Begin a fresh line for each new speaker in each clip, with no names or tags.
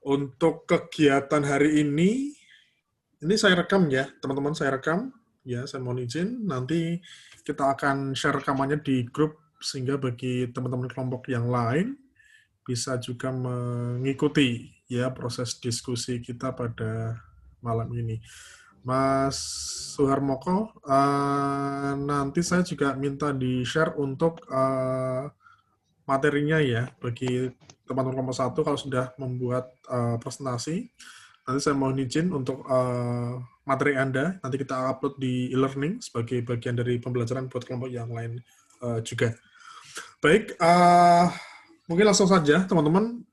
Untuk kegiatan hari ini saya rekam ya, teman-teman, saya rekam. Ya, saya mohon izin. Nanti kita akan share rekamannya di grup sehingga bagi teman-teman kelompok yang lain bisa juga mengikuti ya proses diskusi kita pada malam ini. Mas Suharmoko, nanti saya juga minta di-share untuk materinya ya bagi teman-teman kelompok 1 kalau sudah membuat presentasi. Nanti saya mohon izin untuk materi Anda, nanti kita upload di e-learning sebagai bagian dari pembelajaran buat kelompok yang lain juga. Baik, mungkin langsung saja teman-teman,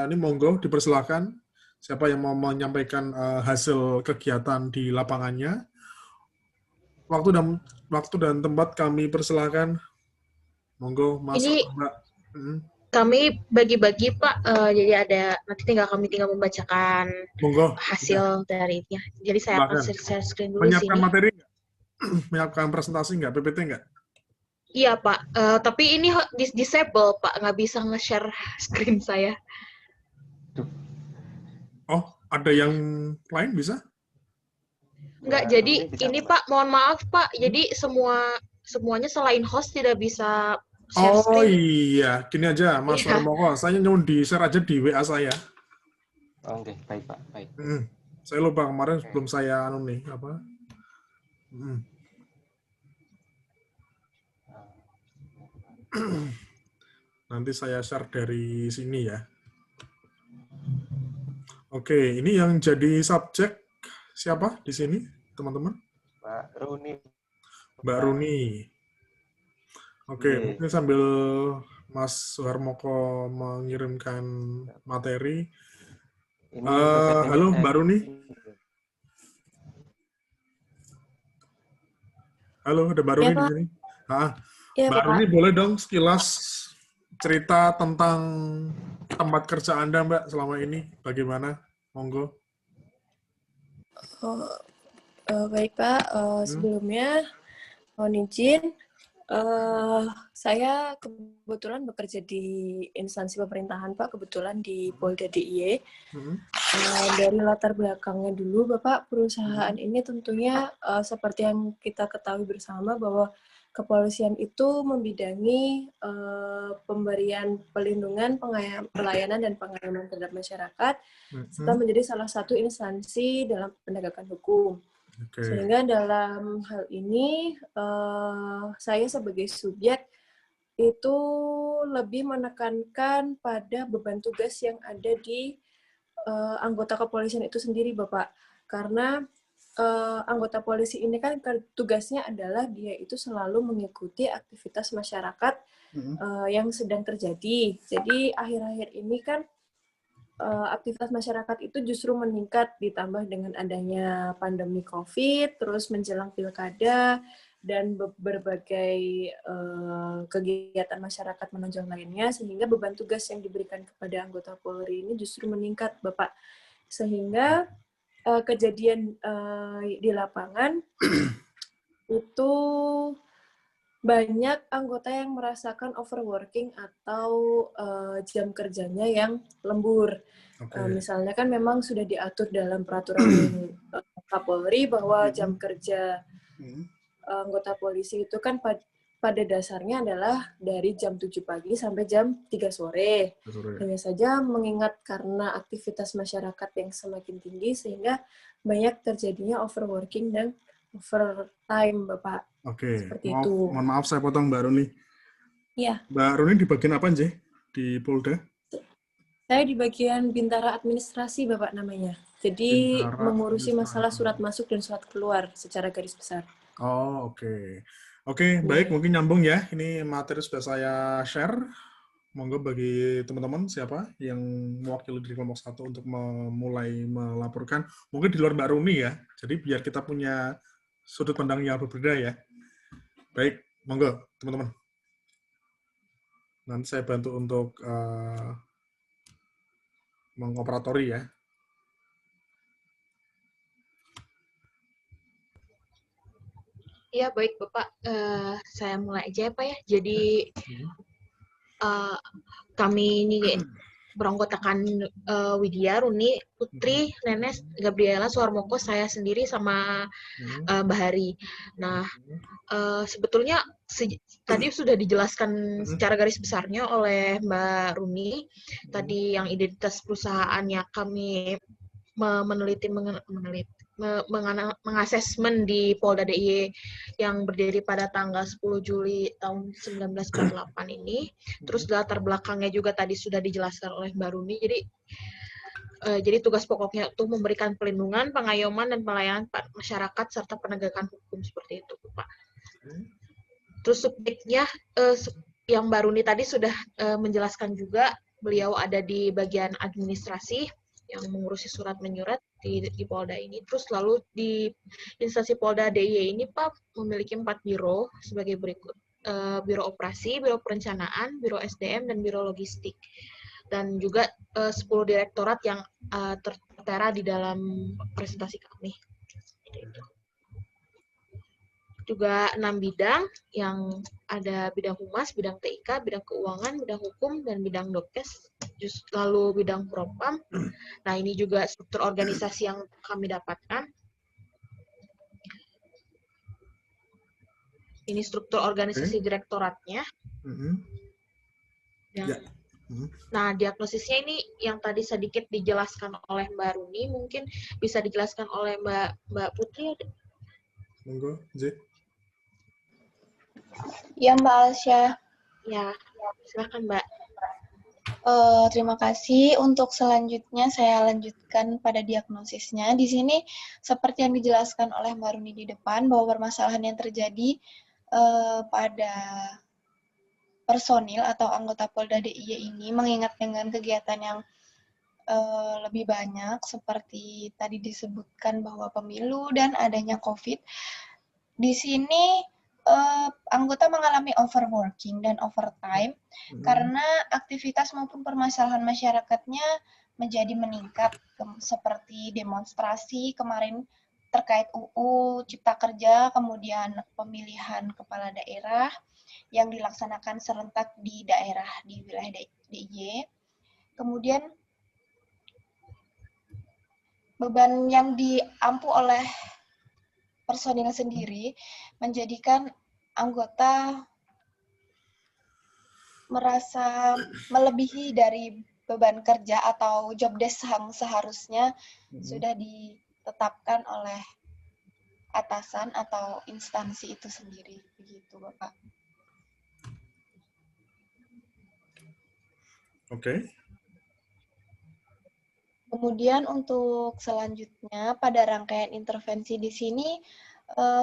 ini monggo dipersilakan siapa yang mau menyampaikan hasil kegiatan di lapangannya. Waktu dan tempat kami persilakan. Monggo, Mas
Ini
atau Mbak.
kami bagi-bagi Pak, jadi nanti kami tinggal membacakan
Monggo.
hasil darinya. Jadi saya akan
Silakan.
share screen dulu
Menyiapkan
sini.
materi nggak? Menyiapkan presentasi nggak? PPT nggak?
Iya Pak, tapi ini disable Pak, nggak bisa nge-share screen saya.
Oh, ada yang lain bisa?
Nggak, jadi ini Pak, mohon maaf Pak, jadi semuanya selain host tidak bisa share
Oh
screen.
iya, gini aja Mas Warmoko, saya nyuruh di-share aja di WA saya.
Oke, baik Pak, baik.
Saya lupa kemarin sebelum saya apa? Nanti saya share dari sini ya. Oke, ini yang jadi subjek siapa di sini, teman-teman?
Mbak Runi.
Mbak Runi. Oke, mungkin sambil Mas Suharmoko mengirimkan materi. Halo Mbak Runi. Halo, ada Mbak Runi di sini.
Ya,
Mbak
Pak.
Runi boleh dong sekilas cerita tentang tempat kerja Anda, Mbak, selama ini. Bagaimana? Monggo.
Baik, Pak. Sebelumnya, mohon izin. Saya kebetulan bekerja di instansi pemerintahan, Pak. Kebetulan di Polda DIY. Dari latar belakangnya dulu, Bapak, perusahaan ini tentunya seperti yang kita ketahui bersama bahwa kepolisian itu membidangi pemberian pelindungan, pelayanan, dan pengayoman terhadap masyarakat, serta menjadi salah satu instansi dalam penegakan hukum. Sehingga dalam hal ini, saya sebagai subjek itu lebih menekankan pada beban tugas yang ada di anggota kepolisian itu sendiri, Bapak. Karena anggota polisi ini kan tugasnya adalah dia itu selalu mengikuti aktivitas masyarakat yang sedang terjadi. Jadi akhir-akhir ini kan aktivitas masyarakat itu justru meningkat ditambah dengan adanya pandemi COVID, terus menjelang pilkada, dan berbagai kegiatan masyarakat menonjol lainnya, sehingga beban tugas yang diberikan kepada anggota Polri ini justru meningkat, Bapak. Sehingga kejadian di lapangan itu banyak anggota yang merasakan overworking atau jam kerjanya yang lembur. Misalnya kan memang sudah diatur dalam peraturan Kapolri bahwa jam kerja anggota polisi itu kan pada dasarnya adalah dari jam 7 pagi sampai jam 3 sore. Hanya saja mengingat karena aktivitas masyarakat yang semakin tinggi sehingga banyak terjadinya overworking dan overtime, Bapak.
Oke,
seperti itu.
Mohon maaf saya potong Mbak Runi.
Iya.
Mbak Runi di bagian apa sih di Polda?
Saya di bagian Bintara Administrasi, Bapak namanya. Jadi mengurusi masalah surat masuk dan surat keluar secara garis besar.
Oh, oke. Oke, baik, mungkin nyambung ya. Ini materi sudah saya share. Monggo bagi teman-teman siapa yang mewakili dari kelompok 1 untuk memulai melaporkan. Mungkin di luar Mbak Runi ya. Jadi biar kita punya sudut pandang yang berbeda ya. Baik, monggo teman-teman. Nanti saya bantu untuk mengoperatori ya.
Ya, baik Bapak. Saya mulai aja ya Pak ya. Jadi kami ini beranggotakan Widya, Runi, Putri, Nenes, Gabriela, Suharmoko, saya sendiri sama Mbak Hari. Nah, sebetulnya tadi sudah dijelaskan secara garis besarnya oleh Mbak Runi. Tadi yang identitas perusahaannya kami mengasesmen di Polda DIY yang berdiri pada tanggal 10 Juli tahun 1948 ini. Terus latar belakangnya juga tadi sudah dijelaskan oleh Mbak Runi. Jadi tugas pokoknya itu memberikan perlindungan, pengayoman, dan pelayanan masyarakat serta penegakan hukum seperti itu, Pak. Terus subjeknya yang Mbak Runi tadi sudah menjelaskan juga, beliau ada di bagian administrasi yang mengurusi surat menyurat di Polda ini. Terus lalu di instansi Polda DIY ini Pak memiliki 4 biro sebagai berikut. Biro operasi, biro perencanaan, biro SDM, dan biro logistik. Dan juga 10 direktorat yang tertera di dalam presentasi kami. Juga 6 bidang yang ada bidang humas, bidang TIK, bidang keuangan, bidang hukum, dan bidang dokes, lalu bidang propam. Nah, ini juga struktur organisasi yang kami dapatkan. Ini struktur organisasi direktoratnya. Nah, diagnosisnya ini yang tadi sedikit dijelaskan oleh Mbak Runi, mungkin bisa dijelaskan oleh Mbak Putri.
Monggo, J.
Ya, Mbak Alsya.
Ya, silakan Mbak.
Terima kasih. Untuk selanjutnya saya lanjutkan pada diagnosisnya. Di sini seperti yang dijelaskan oleh Mbak Runi di depan, bahwa permasalahan yang terjadi pada personil atau anggota Polda DIY ini mengingat dengan kegiatan yang lebih banyak, seperti tadi disebutkan bahwa pemilu dan adanya COVID. Di sini anggota mengalami overworking dan overtime karena aktivitas maupun permasalahan masyarakatnya menjadi meningkat, seperti demonstrasi kemarin terkait UU Cipta Kerja, kemudian pemilihan kepala daerah yang dilaksanakan serentak di daerah di wilayah DIY. Kemudian beban yang diampu oleh personil sendiri menjadikan anggota merasa melebihi dari beban kerja atau job desk yang seharusnya sudah ditetapkan oleh atasan atau instansi itu sendiri. Begitu, Bapak.
Oke.
Kemudian untuk selanjutnya pada rangkaian intervensi di sini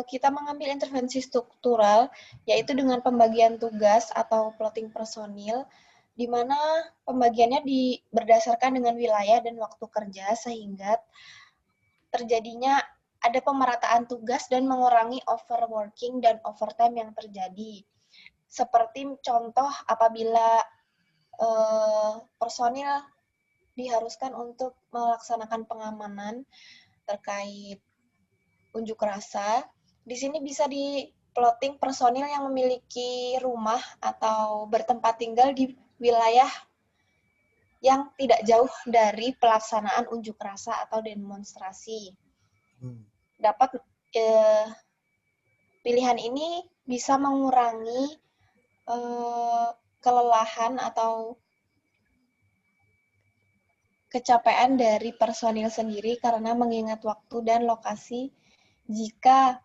kita mengambil intervensi struktural, yaitu dengan pembagian tugas atau plotting personil, di mana pembagiannya berdasarkan dengan wilayah dan waktu kerja, sehingga terjadinya ada pemerataan tugas dan mengurangi overworking dan overtime yang terjadi. Seperti contoh apabila personil diharuskan untuk melaksanakan pengamanan terkait unjuk rasa. Di sini bisa di-plotting personil yang memiliki rumah atau bertempat tinggal di wilayah yang tidak jauh dari pelaksanaan unjuk rasa atau demonstrasi. Dapat pilihan ini bisa mengurangi kelelahan atau kecapean dari personil sendiri karena mengingat waktu dan lokasi jika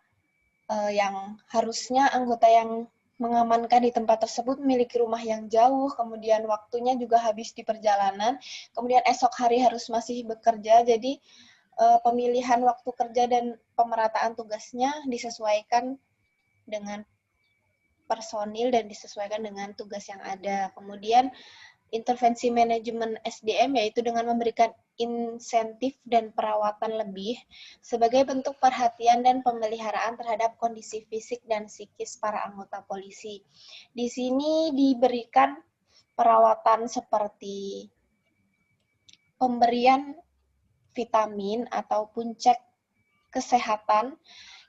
yang harusnya anggota yang mengamankan di tempat tersebut memiliki rumah yang jauh, kemudian waktunya juga habis di perjalanan, kemudian esok hari harus masih bekerja, jadi pemilihan waktu kerja dan pemerataan tugasnya disesuaikan dengan personil dan disesuaikan dengan tugas yang ada. Kemudian intervensi manajemen SDM yaitu dengan memberikan insentif dan perawatan lebih sebagai bentuk perhatian dan pemeliharaan terhadap kondisi fisik dan psikis para anggota polisi. Di sini diberikan perawatan seperti pemberian vitamin ataupun cek kesehatan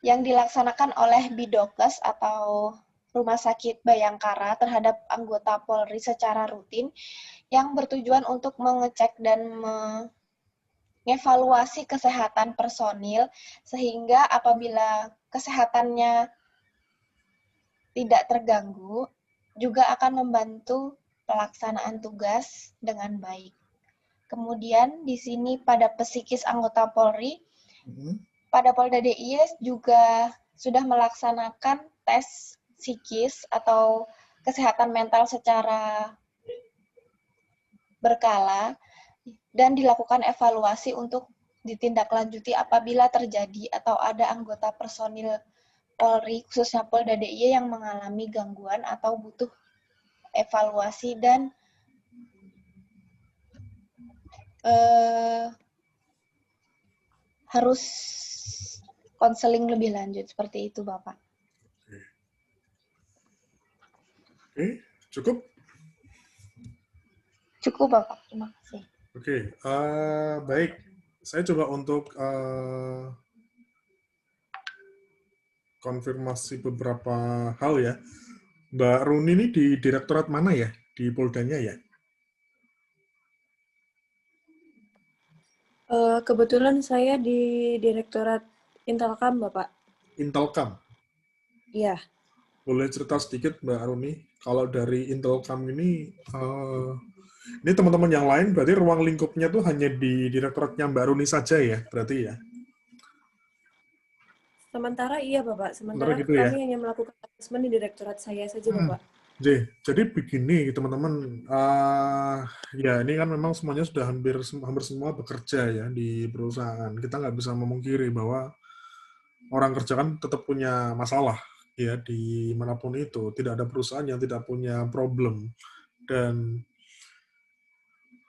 yang dilaksanakan oleh Bidokes atau Rumah Sakit Bayangkara terhadap anggota Polri secara rutin yang bertujuan untuk mengecek dan mengevaluasi kesehatan personil sehingga apabila kesehatannya tidak terganggu juga akan membantu pelaksanaan tugas dengan baik. Kemudian di sini pada psikis anggota Polri, pada Polda DIY juga sudah melaksanakan tes psikis atau kesehatan mental secara berkala dan dilakukan evaluasi untuk ditindaklanjuti apabila terjadi atau ada anggota personil Polri, khususnya Polda DIY yang mengalami gangguan atau butuh evaluasi dan harus konseling lebih lanjut. Seperti itu, Bapak.
Oke, cukup?
Cukup, Bapak. Terima kasih.
Oke, baik. Saya coba untuk konfirmasi beberapa hal ya. Mbak Runi ini di direktorat mana ya? Di Poldanya ya?
Kebetulan saya di Direktorat Intelkam, Bapak.
Intelkam?
Iya.
Boleh cerita sedikit, Mbak Runi? Kalau dari Intelkam ini teman-teman yang lain, berarti ruang lingkupnya tuh hanya di direktoratnya Mbak Runi saja ya? Berarti ya?
Sementara iya, Bapak. Sementara
gitu
kami
ya?
hanya melakukan asesmen di direktorat saya saja, Bapak.
Jadi begini teman-teman, ya ini kan memang semuanya sudah hampir semua bekerja ya di perusahaan. Kita nggak bisa memungkiri bahwa orang kerja kan tetap punya masalah ya di manapun itu. Tidak ada perusahaan yang tidak punya problem. Dan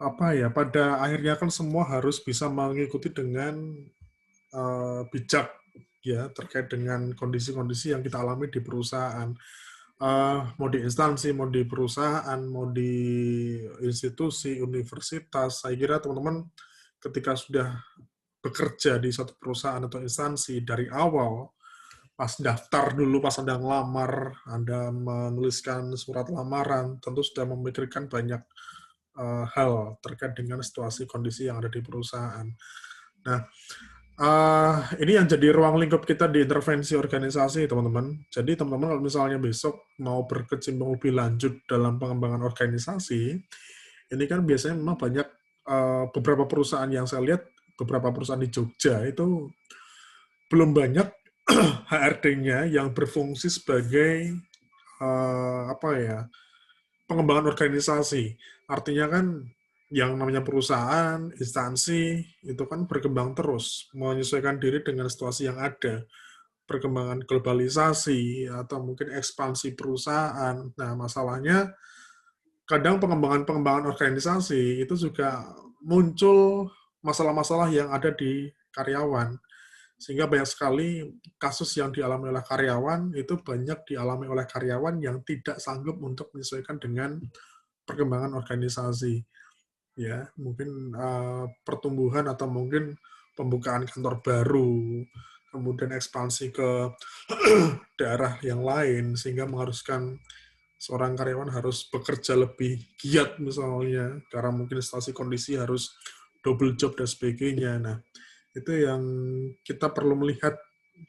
apa ya, pada akhirnya kan semua harus bisa mengikuti dengan bijak ya terkait dengan kondisi-kondisi yang kita alami di perusahaan. Mau di instansi, mau di perusahaan, mau di institusi, universitas, saya kira teman-teman ketika sudah bekerja di suatu perusahaan atau instansi dari awal, pas daftar dulu, pas Anda ngelamar, Anda menuliskan surat lamaran, tentu sudah memikirkan banyak hal terkait dengan situasi kondisi yang ada di perusahaan. Nah, ini yang jadi ruang lingkup kita di intervensi organisasi, teman-teman. Jadi, teman-teman kalau misalnya besok mau berkecimpung lebih lanjut dalam pengembangan organisasi, ini kan biasanya memang banyak beberapa perusahaan yang saya lihat, beberapa perusahaan di Jogja itu belum banyak HRD-nya yang berfungsi sebagai pengembangan organisasi. Artinya kan yang namanya perusahaan, instansi, itu kan berkembang terus, menyesuaikan diri dengan situasi yang ada. Perkembangan globalisasi, atau mungkin ekspansi perusahaan. Nah, masalahnya, kadang pengembangan organisasi itu juga muncul masalah-masalah yang ada di karyawan. Sehingga banyak sekali kasus yang dialami oleh karyawan, itu banyak dialami oleh karyawan yang tidak sanggup untuk menyesuaikan dengan perkembangan organisasi. Ya, mungkin pertumbuhan atau mungkin pembukaan kantor baru, kemudian ekspansi ke daerah yang lain, sehingga mengharuskan seorang karyawan harus bekerja lebih giat misalnya, karena mungkin situasi kondisi harus double job dan sebagainya. Nah, itu yang kita perlu melihat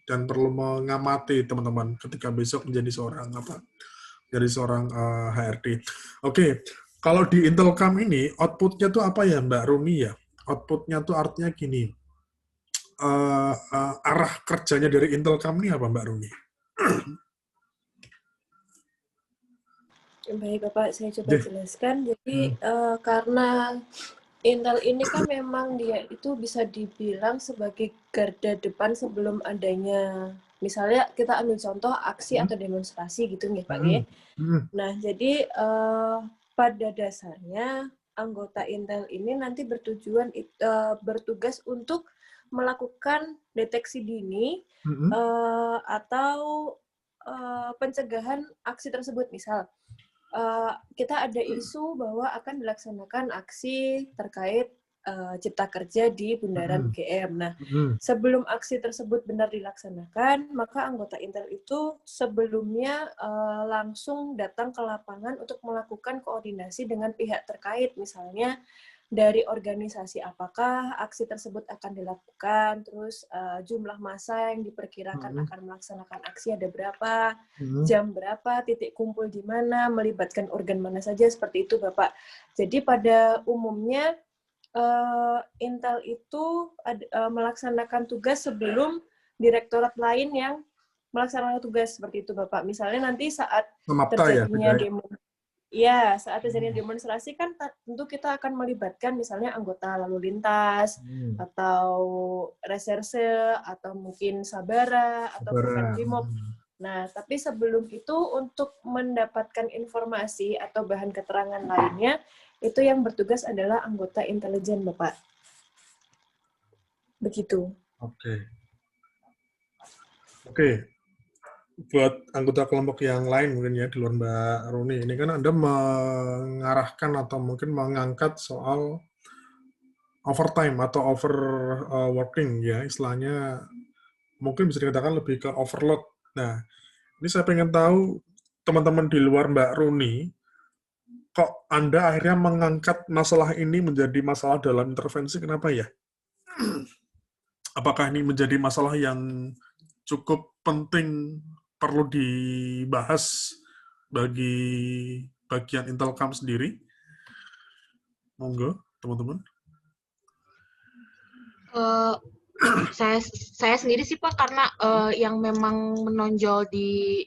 dan perlu mengamati teman-teman ketika besok menjadi seorang HRD. Oke. Kalau di Intelkam ini, output-nya tuh apa ya, Mbak Rumi ya? Output-nya tuh artinya gini, arah kerjanya dari Intelkam ini apa, Mbak Rumi?
Baik, Bapak. Saya coba jelaskan. Jadi, karena Intel ini kan memang dia itu bisa dibilang sebagai garda depan sebelum adanya, misalnya kita ambil contoh aksi atau demonstrasi gitu nih, Pak. Nah, jadi pada dasarnya anggota Intel ini nanti bertugas untuk melakukan deteksi dini atau pencegahan aksi tersebut. Misal kita ada isu bahwa akan dilaksanakan aksi terkait Cipta Kerja di Bundaran UGM. Nah, sebelum aksi tersebut benar dilaksanakan, maka anggota Intel itu sebelumnya langsung datang ke lapangan untuk melakukan koordinasi dengan pihak terkait, misalnya dari organisasi apakah aksi tersebut akan dilakukan, terus jumlah massa yang diperkirakan akan melaksanakan aksi ada berapa, jam berapa, titik kumpul di mana, melibatkan organ mana saja, seperti itu Bapak. Jadi pada umumnya Intel itu melaksanakan tugas sebelum direktorat lain yang melaksanakan tugas, seperti itu Bapak. Misalnya nanti saat terjadinya demo, ya saat terjadinya demonstrasi kan tentu kita akan melibatkan misalnya anggota lalu lintas atau reserse atau mungkin sabara atau brimob. Nah, tapi sebelum itu untuk mendapatkan informasi atau bahan keterangan lainnya, itu yang bertugas adalah anggota intelijen, Bapak. Begitu.
Oke. Buat anggota kelompok yang lain mungkin ya, di luar Mbak Runi, ini kan Anda mengarahkan atau mungkin mengangkat soal overtime atau overworking ya, istilahnya mungkin bisa dikatakan lebih ke overload. Nah, ini saya pengen tahu teman-teman di luar Mbak Runi, kok Anda akhirnya mengangkat masalah ini menjadi masalah dalam intervensi, kenapa ya? Apakah ini menjadi masalah yang cukup penting, perlu dibahas bagi bagian Intelcam sendiri? Monggo, teman-teman.
Saya sendiri sih Pak, karena yang memang menonjol di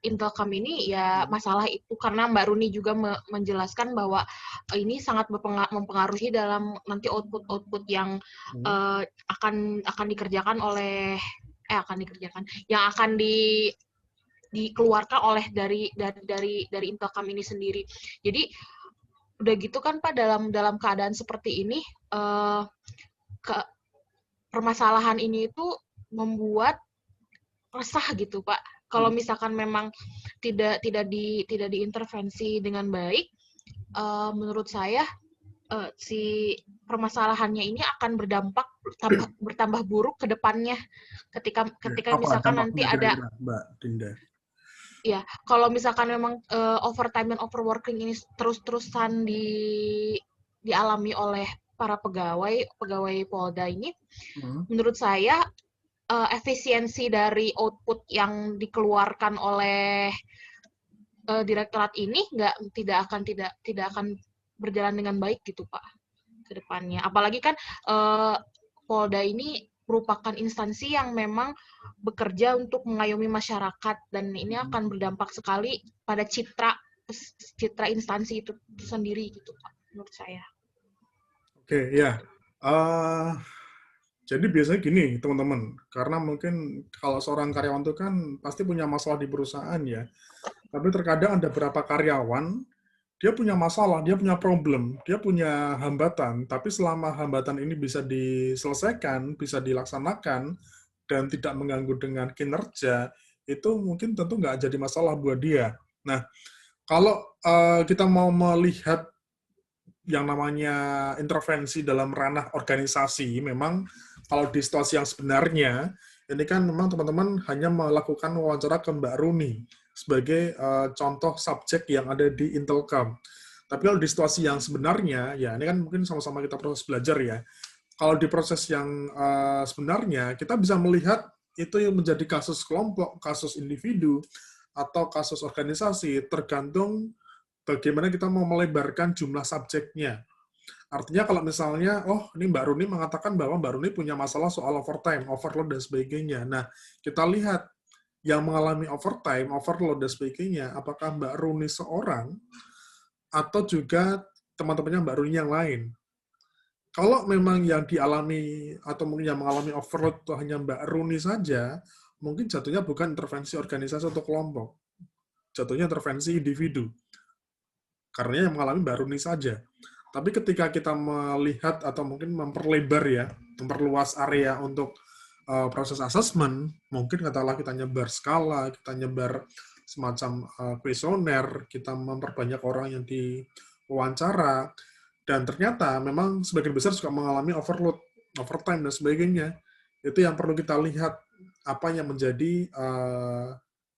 Intelcam ini ya masalah itu, karena Mbak Runi juga menjelaskan bahwa ini sangat mempengaruhi dalam nanti output yang akan dikerjakan oleh yang akan dikeluarkan oleh dari Intelcam ini sendiri. Jadi udah gitu kan Pak, dalam keadaan seperti ini permasalahan ini itu membuat resah gitu Pak. Kalau misalkan memang tidak diintervensi dengan baik, menurut saya si permasalahannya ini akan bertambah buruk ke depannya ketika misalkan nanti ada
Mbak Dinda.
Ya, kalau misalkan memang overtime dan overworking ini terus-terusan dialami oleh para pegawai Polda ini, menurut saya efisiensi dari output yang dikeluarkan oleh direktorat ini tidak akan berjalan dengan baik gitu Pak ke depannya. Apalagi kan Polda ini merupakan instansi yang memang bekerja untuk mengayomi masyarakat, dan ini akan berdampak sekali pada citra instansi itu sendiri gitu Pak menurut saya.
Oke, ya. Jadi biasanya gini, teman-teman, karena mungkin kalau seorang karyawan itu kan pasti punya masalah di perusahaan ya. Tapi terkadang ada beberapa karyawan, dia punya masalah, dia punya problem, dia punya hambatan, tapi selama hambatan ini bisa diselesaikan, bisa dilaksanakan, dan tidak mengganggu dengan kinerja, itu mungkin tentu nggak jadi masalah buat dia. Nah, kalau kita mau melihat yang namanya intervensi dalam ranah organisasi, memang kalau di situasi yang sebenarnya, ini kan memang teman-teman hanya melakukan wawancara ke Mbak Runi sebagai contoh subjek yang ada di Intelcam. Tapi kalau di situasi yang sebenarnya, ya ini kan mungkin sama-sama kita proses belajar ya. Kalau di proses yang sebenarnya, kita bisa melihat itu yang menjadi kasus kelompok, kasus individu, atau kasus organisasi, tergantung bagaimana kita mau melebarkan jumlah subjeknya. Artinya kalau misalnya, oh ini Mbak Runi mengatakan bahwa Mbak Runi punya masalah soal overtime, overload, dan sebagainya. Nah, kita lihat yang mengalami overtime, overload, dan sebagainya, apakah Mbak Runi seorang, atau juga teman-temannya Mbak Runi yang lain. Kalau memang yang dialami, atau mungkin yang mengalami overload itu hanya Mbak Runi saja, mungkin jatuhnya bukan intervensi organisasi atau kelompok. Jatuhnya intervensi individu. Karena yang mengalami Mbak Runi saja. Tapi ketika kita melihat atau mungkin memperlebar ya, memperluas area untuk proses asesmen, mungkin katakanlah kita nyebar skala, kita nyebar semacam kuesioner, kita memperbanyak orang yang diwawancara, Dan ternyata memang sebagian besar juga mengalami overload, overtime, dan sebagainya. Itu yang perlu kita lihat, apa yang menjadi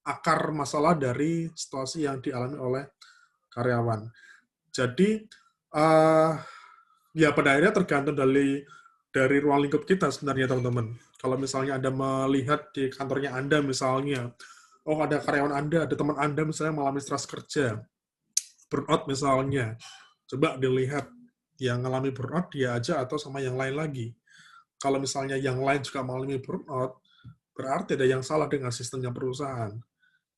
akar masalah dari situasi yang dialami oleh karyawan. Jadi, ya pada akhirnya tergantung dari ruang lingkup kita sebenarnya, teman-teman. Kalau misalnya Anda melihat di kantornya Anda misalnya, oh ada karyawan Anda, ada teman Anda misalnya mengalami stres kerja, burnout misalnya, coba dilihat yang mengalami burnout dia aja atau sama yang lain lagi. Kalau misalnya yang lain juga mengalami burnout, berarti ada yang salah dengan sistemnya perusahaan.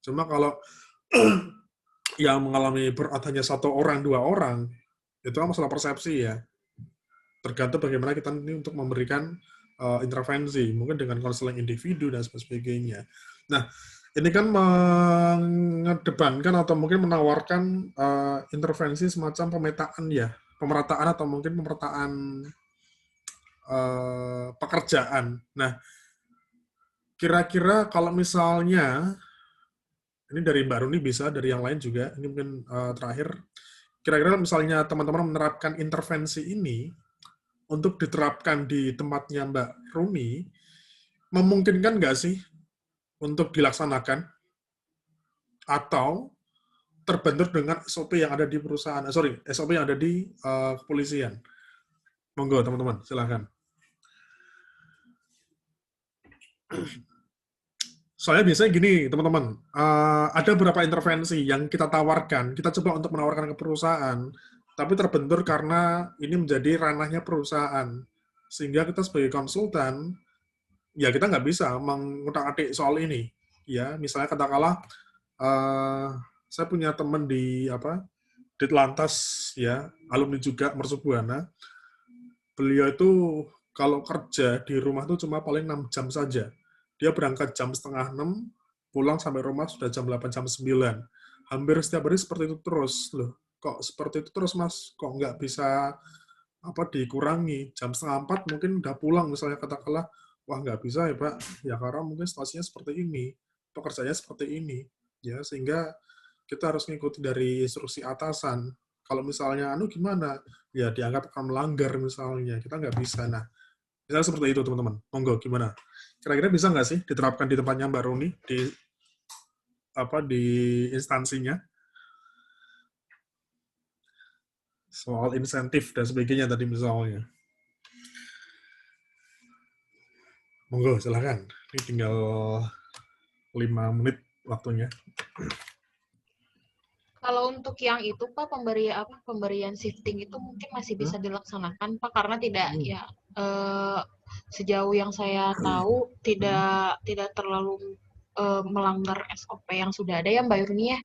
Cuma kalau yang mengalami burnout hanya 1 orang, 2 orang, itu kan masalah persepsi ya. Tergantung bagaimana kita ini untuk memberikan intervensi, mungkin dengan konseling individu dan sebagainya. Nah, ini kan mengedepankan atau mungkin menawarkan intervensi semacam pemetaan ya, pemerataan atau mungkin pemerataan pekerjaan. Nah, kira-kira kalau misalnya, ini dari Mbak Runi bisa, dari yang lain juga, ini mungkin terakhir, kira-kira misalnya teman-teman menerapkan intervensi ini, untuk diterapkan di tempatnya Mbak Runi, memungkinkan nggak sih untuk dilaksanakan? Atau terbentur dengan SOP yang ada di perusahaan, SOP yang ada di kepolisian? Monggo teman-teman, silakan. Soalnya biasanya gini, teman-teman, ada beberapa intervensi yang kita tawarkan, kita coba untuk menawarkan ke perusahaan, tapi terbentur karena ini menjadi ranahnya perusahaan. Sehingga kita sebagai konsultan, ya kita nggak bisa mengutak-atik soal ini. Ya, misalnya katakanlah, saya punya teman di Ditlantas, ya, alumni juga Mercubuana. Beliau itu kalau kerja di rumah itu cuma paling 6 jam saja. Dia berangkat jam 5:30, pulang sampai rumah sudah jam 8, jam 9. Hampir setiap hari seperti itu terus. Loh, kok seperti itu terus, Mas? Kok nggak bisa dikurangi? Jam 3:30 mungkin udah pulang, misalnya katakanlah, wah nggak bisa ya, Pak. Ya karena mungkin situasinya seperti ini, pekerjaannya seperti ini. Ya, sehingga kita harus mengikuti dari instruksi atasan. Kalau misalnya, gimana? Ya dianggap akan melanggar misalnya. Kita nggak bisa. Nah, misalnya seperti itu, teman-teman. Monggo, gimana? Kira-kira bisa nggak sih diterapkan di tempatnya Mbak Runi, di instansinya? Soal insentif dan sebagainya tadi misalnya. Monggo, silahkan. Ini tinggal 5 menit waktunya.
Kalau untuk yang itu Pak, pemberian shifting itu mungkin masih bisa dilaksanakan Pak, karena tidak sejauh yang saya tahu tidak terlalu melanggar SOP yang sudah ada ya Mbak Yurni ya.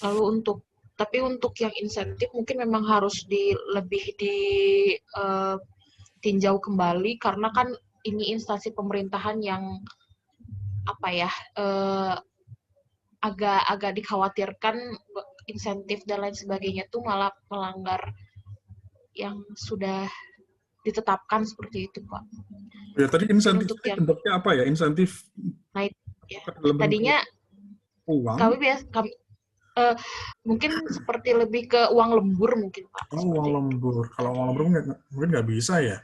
Lalu tapi untuk yang insentif mungkin memang harus lebih ditinjau kembali, karena kan ini instansi pemerintahan yang agak dikhawatirkan insentif dan lain sebagainya tuh malah melanggar yang sudah ditetapkan seperti itu, Pak.
Ya, tadi insentif bentuknya apa ya? Insentif?
Nah, ya. Tadinya
uang?
mungkin seperti lebih ke uang lembur mungkin, Pak.
Oh, uang lembur. Kalau uang lembur mungkin nggak bisa ya.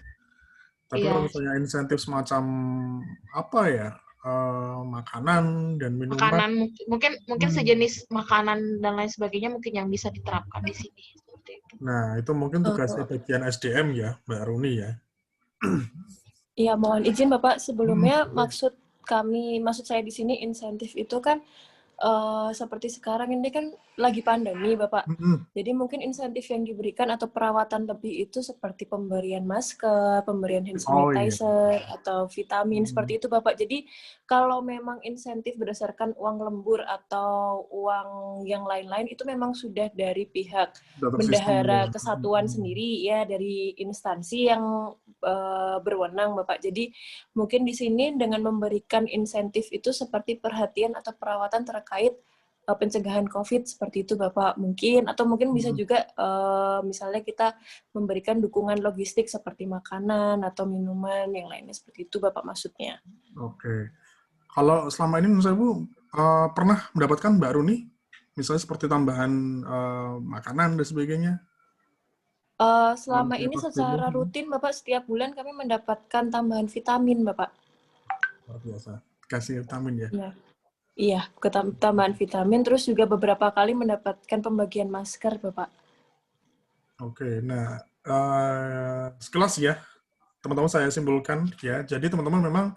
Tapi kalau misalnya insentif semacam makanan dan minuman.
Makanan mungkin sejenis makanan dan lain sebagainya mungkin yang bisa diterapkan di sini. Seperti itu.
Nah, itu mungkin tugasnya bagian SDM ya, Mbak Runi ya.
Iya, mohon izin Bapak, sebelumnya maksud saya di sini insentif itu kan seperti sekarang ini kan lagi pandemi, Bapak. Jadi mungkin insentif yang diberikan atau perawatan lebih itu seperti pemberian masker, pemberian hand sanitizer, atau vitamin, seperti itu, Bapak. Jadi kalau memang insentif berdasarkan uang lembur atau uang yang lain-lain, itu memang sudah dari pihak bendahara kesatuan sendiri, ya, dari instansi yang berwenang, Bapak. Jadi mungkin di sini dengan memberikan insentif itu seperti perhatian atau perawatan terkait pencegahan COVID seperti itu, Bapak, mungkin, atau mungkin bisa juga misalnya kita memberikan dukungan logistik seperti makanan atau minuman yang lainnya, seperti itu, Bapak, maksudnya.
Oke. Kalau selama ini menurut saya, Bu, pernah mendapatkan Mbak Runi Misalnya seperti tambahan makanan dan sebagainya.
Selama ini
Aktivitas
secara
tubuh.
rutin Bapak setiap bulan kami mendapatkan tambahan vitamin Bapak.
Luar biasa. Kasih vitamin ya.
Iya. Iya, tambahan vitamin, terus juga beberapa kali mendapatkan pembagian masker, Bapak.
Oke, nah sekelas ya, teman-teman saya simpulkan ya. Jadi teman-teman memang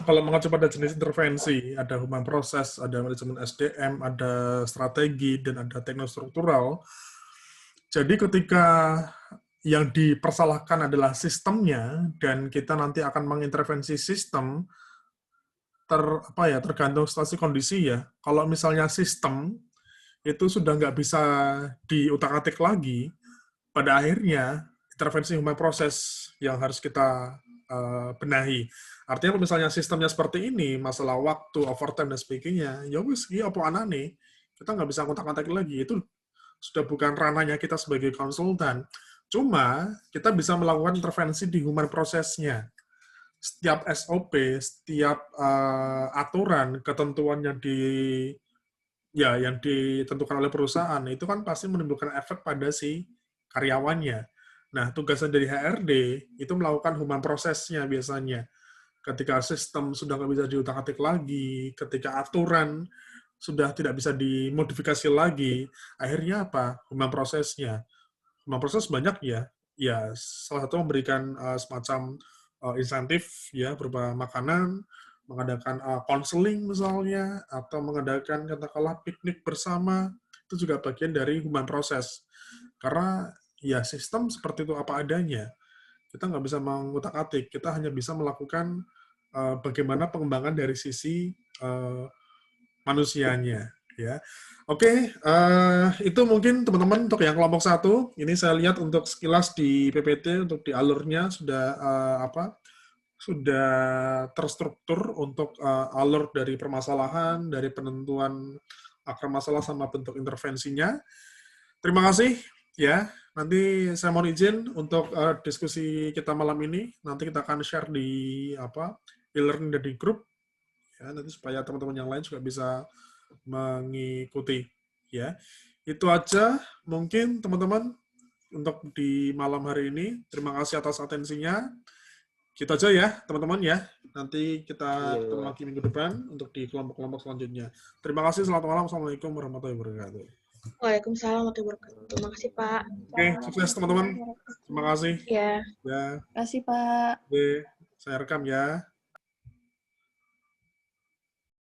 kalau mengacu pada jenis intervensi, ada human process, ada manajemen SDM, ada strategi, dan ada teknostruktural. Jadi ketika yang dipersalahkan adalah sistemnya, dan kita nanti akan mengintervensi sistem, tergantung situasi kondisi ya. Kalau misalnya sistem itu sudah nggak bisa diutak-atik lagi, pada akhirnya intervensi human process yang harus kita benahi. Artinya kalau misalnya sistemnya seperti ini, masalah waktu, overtime dan sebagainya, ya wis, apa anane, kita nggak bisa kontak-kontak lagi. Itu sudah bukan ranahnya kita sebagai konsultan. Cuma kita bisa melakukan intervensi di human process-nya. Setiap SOP, setiap aturan, ketentuan yang ditentukan oleh perusahaan itu kan pasti menimbulkan efek pada si karyawannya. Nah, tugasnya dari HRD itu melakukan human process-nya biasanya. Ketika sistem sudah nggak bisa diutak-atik lagi, ketika aturan sudah tidak bisa dimodifikasi lagi, akhirnya apa? Human process-nya. Human process banyak ya. Ya, salah satu memberikan semacam insentif ya berupa makanan, mengadakan counseling misalnya, atau mengadakan katakanlah piknik bersama, itu juga bagian dari human process. Karena ya sistem seperti itu apa adanya. Kita nggak bisa mengutak-atik, kita hanya bisa melakukan bagaimana pengembangan dari sisi manusianya. Ya, oke, itu mungkin teman-teman untuk yang kelompok 1. Ini saya lihat untuk sekilas di PPT untuk di alurnya sudah sudah terstruktur untuk alur dari permasalahan, dari penentuan akar masalah sama bentuk intervensinya. Terima kasih ya. Nanti saya mohon izin untuk diskusi kita malam ini. Nanti kita akan share di e-learning dari grup ya, nanti supaya teman-teman yang lain juga bisa mengikuti ya. Itu aja mungkin teman-teman untuk di malam hari ini. Terima kasih atas atensinya. Gitu aja ya teman-teman ya. Nanti kita ketemu lagi minggu depan untuk di kelompok-kelompok selanjutnya. Terima kasih, selamat malam. Assalamualaikum warahmatullahi wabarakatuh.
Waalaikumsalam warahmatullahi wabarakatuh. Terima kasih, Pak.
Oke, sukses teman-teman. Terima kasih.
Ya.
Ya.
Terima kasih, Pak.
Oke, saya rekam ya.